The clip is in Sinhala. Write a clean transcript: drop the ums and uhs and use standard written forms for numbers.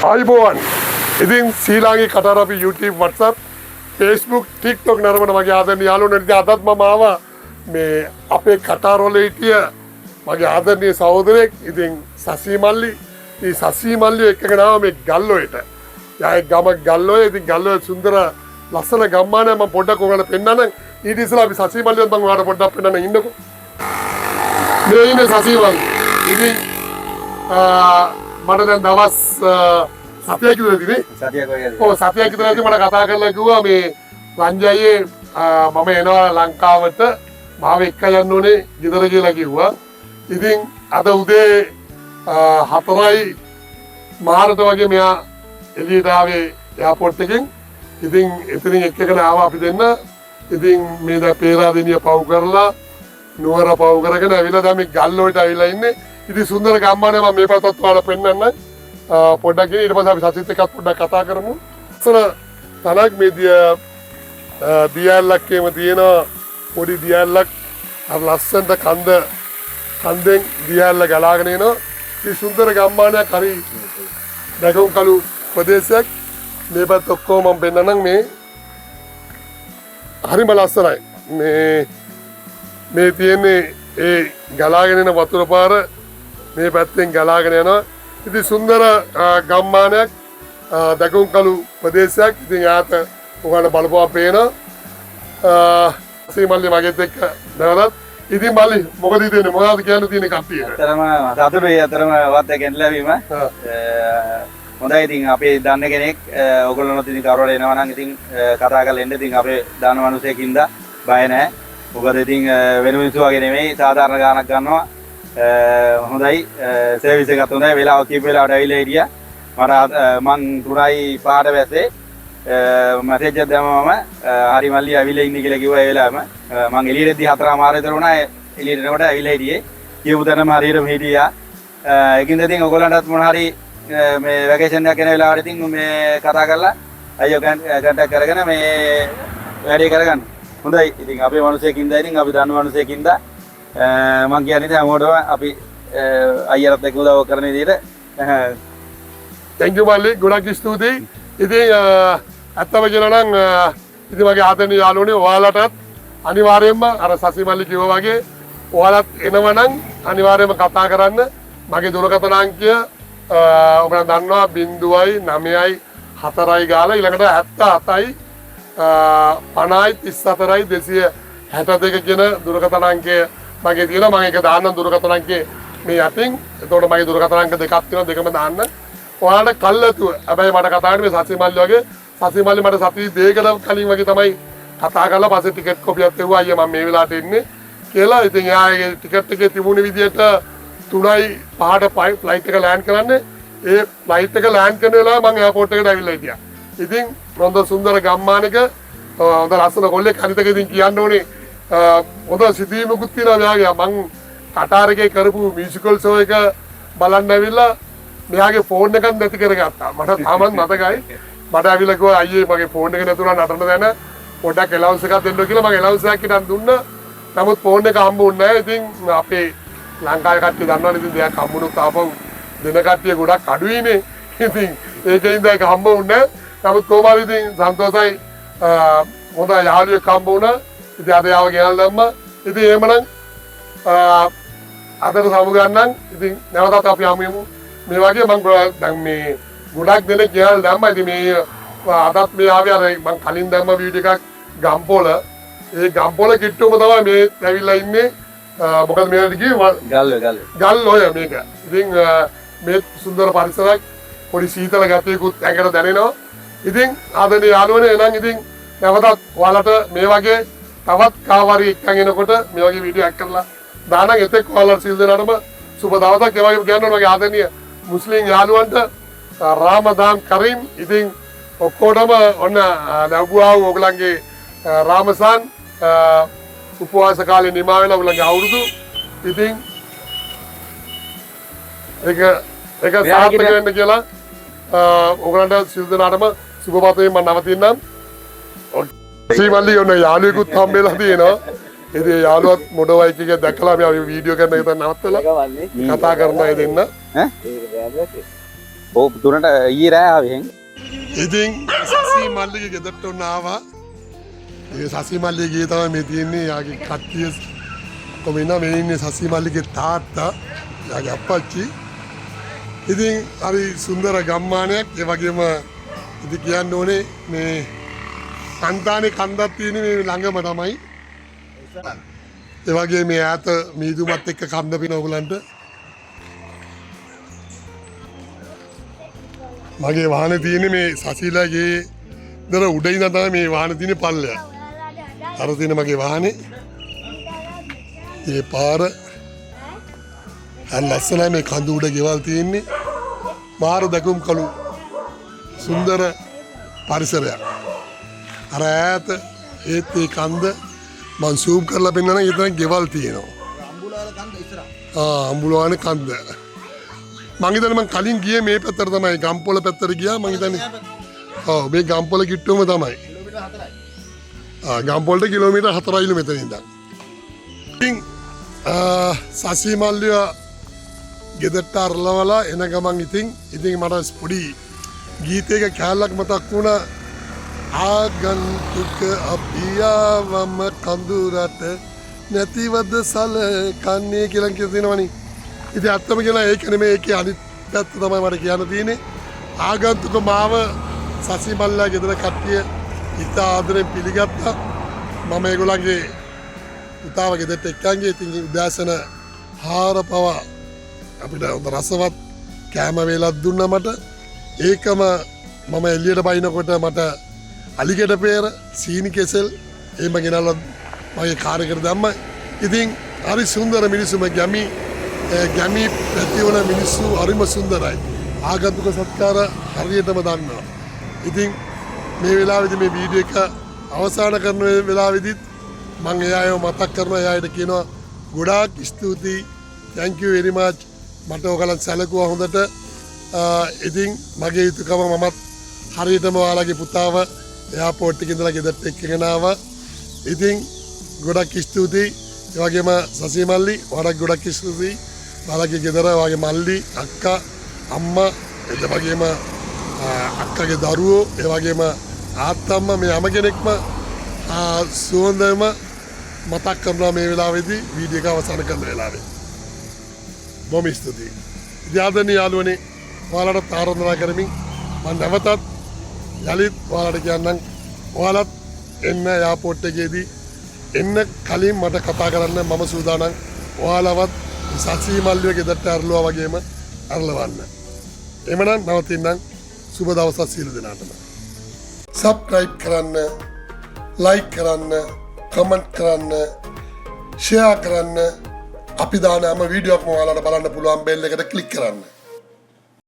ආයිබෝවන් ඉතින් ශ්‍රී ලාංකික කතාර අපි YouTube WhatsApp Facebook TikTok නරඹන මගේ ආදරණීය යාළුවෝ ඉතින් අදත් මම ආවා මේ අපේ කතාරවල හිටිය මගේ ආදරණීය සහෝදරයෙක් ඉතින් සසී මල්ලි මේ සසී මල්ලි එක්කගෙන ආවා මේ ගල්ලොයට යායේ ගම ගල්ලොය ඉතින් ගල්ලොය සුන්දර ලස්සන ගම්මානයක් මම පොඩ්ඩක් ඔයාලට පෙන්නන්නම් ඊට ඉස්සෙල්ලා අපි සසී මල්ලිවත් මම ඔයාලට පොඩ්ඩක් පෙන්නන්න ඉන්නකෝ මේ ඉන්නේ සසී මල්ලි ඉතින් මට දැන් දවස් සතියක් විතර ඉතිනේ සතියක් විතර මට කතා කරලා කිව්වා මේ රංජයේ මම එනවා ලංකාවට මාව එක්ක යන්න ඕනේ ගෙදර කියලා කිව්වා. ඉතින් අද උදේ 4යි මාරට වගේ මෙයා එළියට ආවේ එයාපෝට් එකෙන්. ඉතින් එතනින් එක්කගෙන ආවා අපි දෙන්න. ඉතින් මේ දැන් පේරාදෙනිය පව් කරලා නුවර පව් කරගෙන ඇවිල්ලා දැන් මේ ගල්ලොයට ඇවිල්ලා ඉන්නේ. ඉතින් සුන්දර ගම්මානය මම මේ පැත්තත් ඔයාලට පෙන්නන්නම්. පොඩ්ඩක් ඊට පස්සේ අපි සසිත් එක්කත් පොඩ්ඩක් කතා කරමු. අසල තනක් මේ දියැලක්කේම තියෙන පොඩි දියැලක් අර ලස්සනට කන්දෙන් දියැල්ල ගලාගෙන එනවා. මේ සුන්දර ගම්මානයක් හරි දැකුම් කළු ප්‍රදේශයක්. මේ පැත්ත ඔක්කොම මම පෙන්නන්නම් මේ හරිම ලස්සනයි. මේ තියෙන්නේ ඒ ගලාගෙන එන වතුර පාර මේ පැත්තෙන් ගලාගෙන යනවා. ඉතින් සුන්දර ගම්මානයක් දැකුම් කළු ප්‍රදේශයක්. ඉතින් යාත ඔයාලට බලපුවා පේනවා. සීමල්ලි මගෙත් එක්ක දැනගත්. ඉතින් මල්ලි මොකද හිතෙන්නේ මොනවද කියන්න තියෙන්නේ කට්ටියට? අතරම සතුටුයි අතරම වත් එකෙන් ලැබීම. හොඳයි ඉතින් අපේ දන්න කෙනෙක් ඔයගොල්ලොත් ඉතින් කවුරුහරි එනවා නම් ඉතින් කතා කරලා එන්න. ඉතින් අපේ දන්න මිනිසෙකින්ද බය නැහැ. මොකද ඉතින් වෙන මිනිස්සු වගේ නෙමෙයි සාධාරණ ගාණක් ගන්නවා. හොඳයි සර්විස් එකත් හොඳයි වෙලාව කීප වෙලාවට ඇවිල්ලා හිටියා මම 3යි 5ට වැස්සේ මැසේජ් එකක් දැම්මම හරි මල්ලි ඇවිල්ලා ඉන්නේ කියලා කිව්වා ඒ වෙලාවෙම මම එළියටදී 4:00 විතර වුණා එළියට එනකොට ඇවිල්ලා හිටියේ කියපු තැනම හරියටම හිටියා ඒකින්ද ඉතින් ඔයගොල්ලන්ටත් මොන හරි මේ වැකේෂන් එකක් එන වෙලාවට ඉතින් මේ කතා කරලා අයියෝ කන්ටැක්ට් කරගෙන මේ වැඩේ කරගන්න හොඳයි ඉතින් අපේ මිනිස්සෙකින්ද ඉතින් අපි දන්න මිනිස්සෙකින්ද මම කියන්නේ හැමෝටම අපි අයියරත් එක්ක උදව් කරන විදිහට thank you මල්ලි ගොඩක් ස්තුතියි. ඉතින් අත්තම කියනවා නම් ඉතින් මගේ ආදරණීය යාළුවනේ ඔයාලටත් අනිවාර්යයෙන්ම අර සසි මල්ලි කිව්වා වගේ ඔයාලත් එනවා නම් අනිවාර්යයෙන්ම කතා කරන්න. මගේ දුරකථන අංකය ඔබලා දන්නවා 0.9යි 4යි ගාලා ඊළඟට 77යි 50යි 34යි 262 කියන දුරකථන අංකය මගේ තියෙනවා. මම ඒක දාන්න දුරකථන අංකේ මේ යටින්. එතකොට මගේ දුරකථන අංක දෙකක් තියෙනවා දෙකම දාන්න. ඔයාලට කල්ලාතුව. හැබැයි මට කතා කරන්නේ සසි මල්ලි වගේ. සසි මල්ලි මට සති දෙකකට කලින් වගේ තමයි කතා කරලා පස්සේ ටිකට් කොපියක් දෙවුවා. අයියා මම මේ වෙලාවට එන්නේ කියලා. ඉතින් එයාගේ ටිකට් එකේ තිබුණ විදිහට 3යි 5ට ෆ්ලයිට් එක ලෑන්ඩ් කරන්නේ. ඒ ෆ්ලයිට් එක ලෑන්ඩ් කරන වෙලාවේ මම එයාපෝට් එකට ඇවිල්ලා හිටියා. ඉතින් හොඳ සුන්දර ගම්මානක හොඳ ලස්සන කොල්ලෙක් අනිත් එක ඉතින් කියන්න ඕනේ හොඳ සිදුවීමකුත් තියෙනවා මෙයාගේ. මං කටාර එකේ කරපු මියුසිකල් ෂෝ එක බලන්න ඇවිල්ලා මෙයාගේ ෆෝන් එකක් නැති කරගත්තා. මට තාමත් මතකයි. මට ඇවිල්ලා කිව්වා අයියේ මගේ ෆෝන් එක නැතුණා නටන්න දැන පොඩ්ඩක් එලවුන්ස් එකක් දෙන්න කියලා මම එලවුන්ස් එකක් හිටන් දුන්නා. නමුත් ෆෝන් එක හම්බුන්නේ නැහැ. ඉතින් අපේ ලංකාවේ කට්ටිය දන්නවනේ ඉතින් දෙයක් හම්බුනොත් ආපහු දෙන කට්ටිය ගොඩක් අඩුයිනේ. ඉතින් ඒකෙන්ද ඒක හම්බුන්නේ නැහැ. නමුත් කොහොමද ඉතින් සන්තෝෂයි හොඳ යාළුවෙක් හම්බ වුණා. ඉතින් අද යාව ගෙනල්ලා දැම්මා. ඉතින් එහෙමනම් අදට සමුගන්නම්. ඉතින් නැවතත් අපි හමුවෙමු. මේ වගේ මම දැන් මේ ගොඩක් දෙනෙක් ගෙනල්ලා දැම්මා. ඉතින් මේ අදත් මේ ආවේ අර මම කලින් දැම්ම වීඩියෝ එකක් ගම්පොල. ඒ ගම්පොල කිට්ටුවම තමයි මේ ඇවිල්ලා ඉන්නේ. මොකද මේකට කිව්වේ ගල්ලොය මේක. ඉතින් මේ සුන්දර පරිසරයක් පොඩි සීතල ගතියකුත් ඇඟට දැනෙනවා. ඉතින් ආදරණීය යාළුවනේ එහෙනම් ඉතින් නැවතත් ඔයාලට මේ වගේ තවත් කාවරි එක්කන් එනකොට මේ වගේ වීඩියෝ එකක් කරලා දානනම් එතෙක් ඔයාලට සිල් දෙනාටම සුබ දවසක්. ඒ වගේම කියන්න මගේ ආදරණීය මුස්ලිම් යාළුවන්ට රාමදාන් කරීම්. ඉතින් ඔක්කොටම ඔන්න ලැබුවා ඔයගලන්ගේ රාමසාන් උපවාස කාලේ නිමා වෙලා ඔයගලන්ගේ අවුරුදු. ඉතින් ඒක සාර්ථක වෙන්න කියලා ඔයගලන්ට සිල් දෙනාටම සුබ පතමින් මම නවතින්නම්. සීමල්ලි ඔන්න යාළුවෙකුත් හම්බෙලා තියෙනවා. ඉතින් යාළුවත් මොඩවයික් එක දැකලා මේ වීඩියෝ කරන එක නවත්තලා කතා කරනවා ඒ දෙන්න. ඔව් තුනට ඊයේ රෑ ආවේ එහෙන්. ඉතින් සසී මල්ලිගේ ගෙදරට උන්න ආවා. ඒ සසී මල්ලිගේ ගේ තමයි මේ තියෙන්නේ. යාගේ කට්ටිය කොමිනා මේ ඉන්නේ සසී මල්ලිගේ තාත්තා. යාගේ අප්පච්චි. ඉතින් හරි සුන්දර ගම්මානයක්. ඒ වගේම ඉතින් කියන්න ඕනේ මේ සංතානේ කන්දක් තියෙන මේ ළඟම තමයි. ඒ වගේ මේ ඈත මීදුමත් එක්ක කන්ද පින ඔයගලන්ට මගේ වාහනේ තියෙන්නේ මේ සසීලාගේ දර උඩ ඉඳන් තමයි මේ වාහනේ තියෙන්නේ පල්ලෙය. අර තියෙන මගේ වාහනේ. මේ පාර ලස්සනයි මේ කඳු උඩ ගෙවල් තියෙන්නේ. මාර දකුම් කළු සුන්දර පරිසරයක්. අර ඈත ඒත් ඒ කන්ද මං සූම් කරලා පෙන්නන එතන ගෙවල් තියෙනවා. අම්බුලවාන කන්ද. මං හිතන්නේ මං කලින් ගියේ මේ පැත්තට තමයි ගම්පොළ පැත්තට ගියා මං හිතන්නේ. ඔව් මේ ගම්පොළ කිට්ටුවම තමයි. ගම්පොළට කිලෝමීටර් 4යිලු මෙතන ඉඳන්. ඉතින් සසී මල්ලිය ගෙදරට අරලවලා එන ගමන් ඉතින් මට පොඩි ගීතයක කැලලක් මතක් වුණා. ආගන්තුක අපියාවම කඳුරට නැතිවද සලකන්නේ කියලා කියනවනේ. ඉතින් අත්තම කියලා ඒක නෙමෙයි ඒකේ අනිත් පැත්ත තමයි මට කියන්න තියෙන්නේ. ආගන්තුක මාව සසී මල්ලා ගෙදර කට්ටිය ඉත ආදරෙන් පිළිගත්තා. මම ඒගොල්ලන්ගේ පුතාව ගෙදරට එක්කන් ගියේ. ඉතින් උදෑසන හාර පවා අපිට හොඳ රසවත් කෑම වේලක් දුන්නා මට. ඒකම මම එළියට බයිනකොට මට අලිගෙඩ පෙර සීනි කෙසෙල් එහෙම ගෙනල්ලා මගේ කාර් එකට දැම්මා. ඉතින් හරි සුන්දර මිනිස්සුම ගැමි පැතිවල මිනිස්සු හරිම සුන්දරයි. ආගන්තුක සත්කාර හරියටම දන්නවා. ඉතින් මේ වෙලාවේදී මේ වීඩියෝ එක අවසන් කරන වෙලාවේදීත් මම එයාව මතක් කරනවා. එයාට කියනවා ගොඩාක් ස්තුතියි. thank you very much. මට ඔයගලන් සැලකුවා හොඳට. ඉතින් මගේ යුතුයකම මමත් හරියටම ඔයාලගේ පුතාව එයාපෝට් එකේ ඉඳලා ගෙදරට එක්කගෙන ආවා. ඉතින් ගොඩක් ස්තුතියි. ඒ වගේම සසී මල්ලි ඔයාලට ගොඩක් ස්තුතියි. ඔයාලගේ ගෙදර ඔයාගේ මල්ලි අක්කා අම්මා ඒ වගේම අක්කගේ දරුවෝ ඒ වගේම ආත්තම්මා මේ හැම කෙනෙක්ම සුවඳම මතක් කරනවා මේ වෙලාවේදී වීඩියෝ එක අවසන් කරන වෙලාවේ. බොහොම ස්තුතියි. ඉතින් ආදරණීය යාළුවනේ ඔයාලට ආරාධනා කරමින් මම නැවතත් යලිත් ඔයාලට කියන්නම් ඔයාලත් එන්න එයාපෝට් එකේදී එන්න කලින් මට කතා කරන්න මම සූදානම්. ඔයාලවත් සසී මල්ලිය ගෙදරට අරලුවා වගේම අරලවන්න. එමනම් නවතින්නම්. සුබ දවසක් සියලු දෙනාටම. සබ්ස්ක්‍රයිබ් කරන්න, ලයික් කරන්න, කමෙන්ට් කරන්න, ෂෙයා කරන්න. අපි දාන හැම වීඩියෝ එකක්ම ඔයාලට බලන්න පුළුවන් බෙල් එකට ක්ලික් කරන්න.